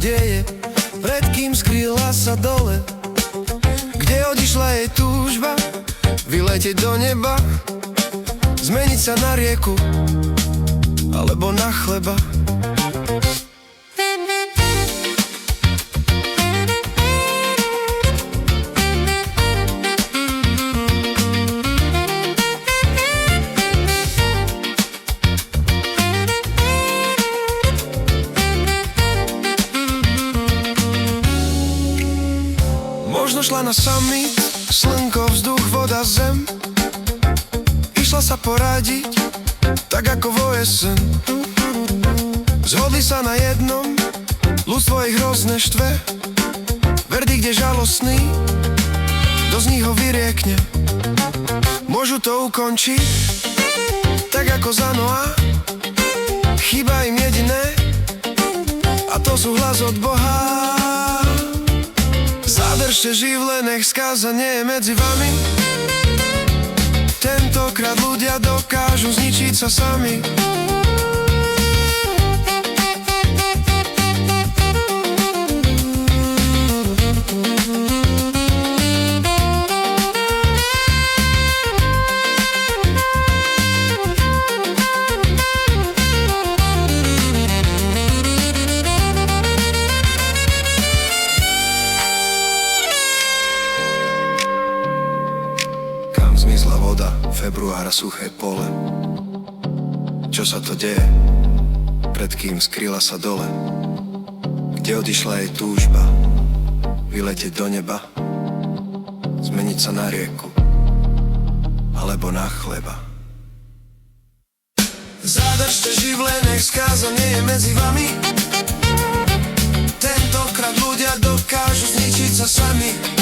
deje, pred kým skrýla sa dole. Kde odišla jej túžba, vyletieť do neba, zmeniť sa na rieku, alebo na chleba. Možno šla na summit, slnko, vzduch, voda, zem. Išla sa poradiť, tak ako vo jesen. Zhodli sa na jednom, ľudstvo ich hrozne štve. Verdikt je žalostný, kto z nich ho vyriekne. Môžu to ukončiť, tak ako za Noa. Chýba im jediné, a to sú hlas od Boha. Zadržte živle, nech skáza nie je medzi vami. Tentokrát ľudia dokážu zničiť sa sami. Zmizla voda, februára, suché pole. Čo sa to deje? Pred kým skryla sa dole? Kde odišla jej túžba? Vyletieť do neba? Zmeniť sa na rieku? Alebo na chleba? Zadržte živle, nech skáza nie je medzi vami. Tentokrát ľudia dokážu zničiť sa sami.